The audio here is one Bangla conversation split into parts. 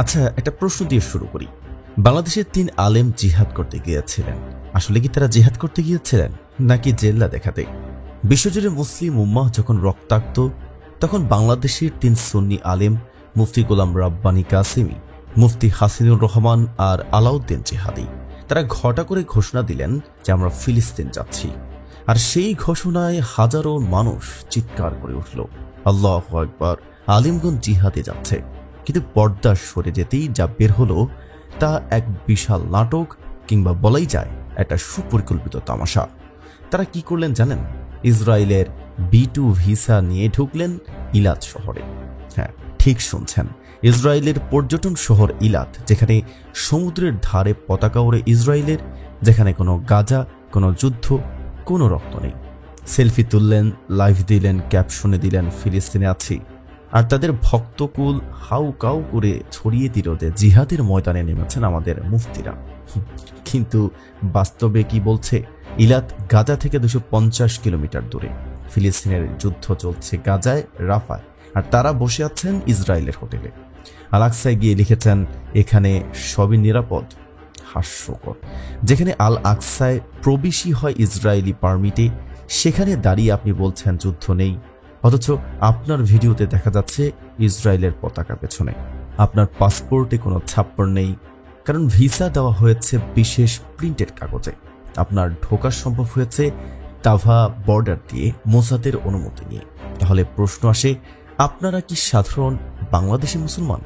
আচ্ছা, একটা প্রশ্ন দিয়ে শুরু করি। বাংলাদেশের ৩ আলেম জিহাদ করতে গিয়েছিলেন। আসলে কি তারা জিহাদ করতে গিয়েছিলেন নাকি জেল্লা দেখাতে? বিশ্বজুড়ে মুসলিম উম্মাহ যখন রক্তাক্ত, তখন বাংলাদেশের ৩ সুন্নি আলেম মুফতি গোলাম রাব্বানী কাসেমি, মুফতি হাসিনুর রহমান আর আলাউদ্দিন জিহাদি তারা ঘটা করে ঘোষণা দিলেন যে আমরা ফিলিস্তিন যাচ্ছি। আর সেই ঘোষণায় হাজারো মানুষ চিৎকার করে উঠল, আল্লাহু আকবার, আলিমগণ জিহাদে যাচ্ছে। কিন্তু পর্দা সরে যেতেই যা বের হলো তা এক বিশাল নাটক, কিংবা বলাই যায় একটা সুপরিকল্পিত তামাশা। তারা কি করলেন জানেন? ইসরায়েলের B2 ভিসা নিয়ে ঢুকলেন ইলাত শহরে। হ্যাঁ, ঠিক শুনছেন, ইসরায়েলের পর্যটন শহর ইলাত, যেখানে সমুদ্রের ধারে পতাকা ওড়ে ইসরায়েলের, যেখানে কোনো গাজা, কোনো যুদ্ধ, কোনো রক্ত নেই। সেলফি তুললেন, লাইভ দিলেন, ক্যাপশনে দিলেন ফিলিস্তিনে আছি। আর তাদের ভক্তকুল হাউ কাউ করে ছড়িয়ে দিল যে জিহাদের ময়দানে নেমেছেন আমাদের মুফতিরা। কিন্তু বাস্তবে কি বলছে? ইলাত গাজা থেকে 250 কিলোমিটার দূরে। ফিলিস্তিনের যুদ্ধ চলছে গাজায়, রাফায়, আর তারা বসে আছেন ইসরায়েলের হোটেলে। আল আকসায় গিয়ে লিখেছেন এখানে সবই নিরাপদ। হাস্যকর। যেখানে আল আকসায় প্রবেশই হয় ইসরায়েলি পারমিটে, সেখানে দাঁড়িয়ে আপনি বলছেন যুদ্ধ নেই, অথচ আপনার ভিডিওতে দেখা যাচ্ছে ইসরায়েলের পতাকা পেছনে। আপনার পাসপোর্টে কোনো ছাপ্পর নেই, কারণ ভিসা দেওয়া হয়েছে বিশেষ প্রিন্টেড কাগজে। আপনার ঢোকা সম্ভব হয়েছে তাভা বর্ডার দিয়ে মোসাদের অনুমতি নিয়ে। তাহলে প্রশ্ন আসে, আপনারা কি সাধারণ বাংলাদেশি মুসলমান,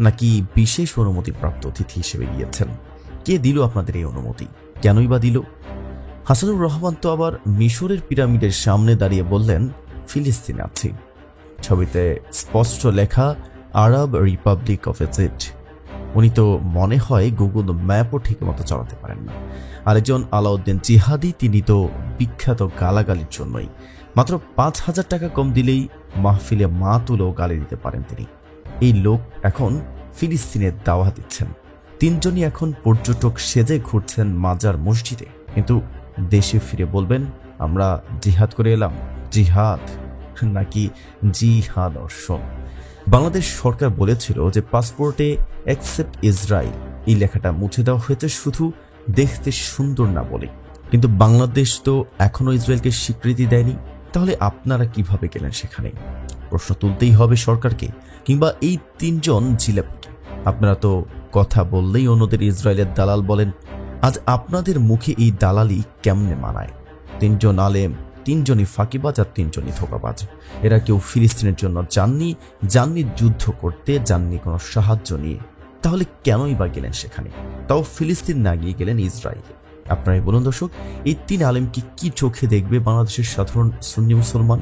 নাকি বিশেষ অনুমতিপ্রাপ্ত অতিথি হিসেবে গিয়েছেন? কে দিল আপনাদের এই অনুমতি? কেনই বা দিল? হাসানুর রহমান তো আবার মিশরের পিরামিডের সামনে দাঁড়িয়ে বললেন ফিলিস্তিনে আছি। ছবিতে স্পষ্ট লেখা আরব রিপাবলিক অফ ইজিপ্ট। উনি তো মনে হয় গুগল ম্যাপও ঠিক মতো চালাতে পারেন না। আরেকজন আলাউদ্দিন জিহাদি, তিনি তো বিখ্যাত গালাগালির জন্যই। মাত্র 5,000 টাকা কম দিলেই মাহফিলে মা তুলেও গালি দিতে পারেন তিনি। এই লোক এখন ফিলিস্তিনের দাওয়া দিচ্ছেন। 3 জনই এখন পর্যটক সেজে ঘুরছেন মাজার মসজিদে, কিন্তু দেশে ফিরে বলবেন আমরা জিহাদ করে এলাম। জিহাদ নাকি জিহাদ দর্শন? বাংলাদেশ সরকার বলেছিল যে পাসপোর্টে অ্যাকসেপ্ট ইসরায়েল এই লেখাটা মুছে দেওয়া হয়েছে শুধু দেখতে সুন্দর না বলে। কিন্তু বাংলাদেশ তো এখনো ইসরায়েলকে স্বীকৃতি দেয়নি। তাহলে আপনারা কিভাবে গেলেন সেখানে? প্রশ্ন তুলতেই হবে সরকারকে, কিংবা এই 3 জন জিলাপিকে। আপনারা তো কথা বললেই অন্যদের ইসরায়েলের দালাল বলেন। আজ আপনাদের মুখে এই দালালি কেমনে মানায়? 3 জন আলেম, 3 জনই ফাঁকিবাজ আর 3 জনই ধোঁকাবাজ। এরা কেউ ফিলিস্তিনের জন্য যাননি যুদ্ধ করতে, যাননি কোনো সাহায্য নিয়ে। তাহলে কেনই বা গেলেন সেখানে? তাও ফিলিস্তিন না গিয়ে গেলেন ইসরায়েলে। আপনারাই বলুন দর্শক, এই 3 আলেমকে কি চোখে দেখবে বাংলাদেশের সাধারণ সুন্নি মুসলমান?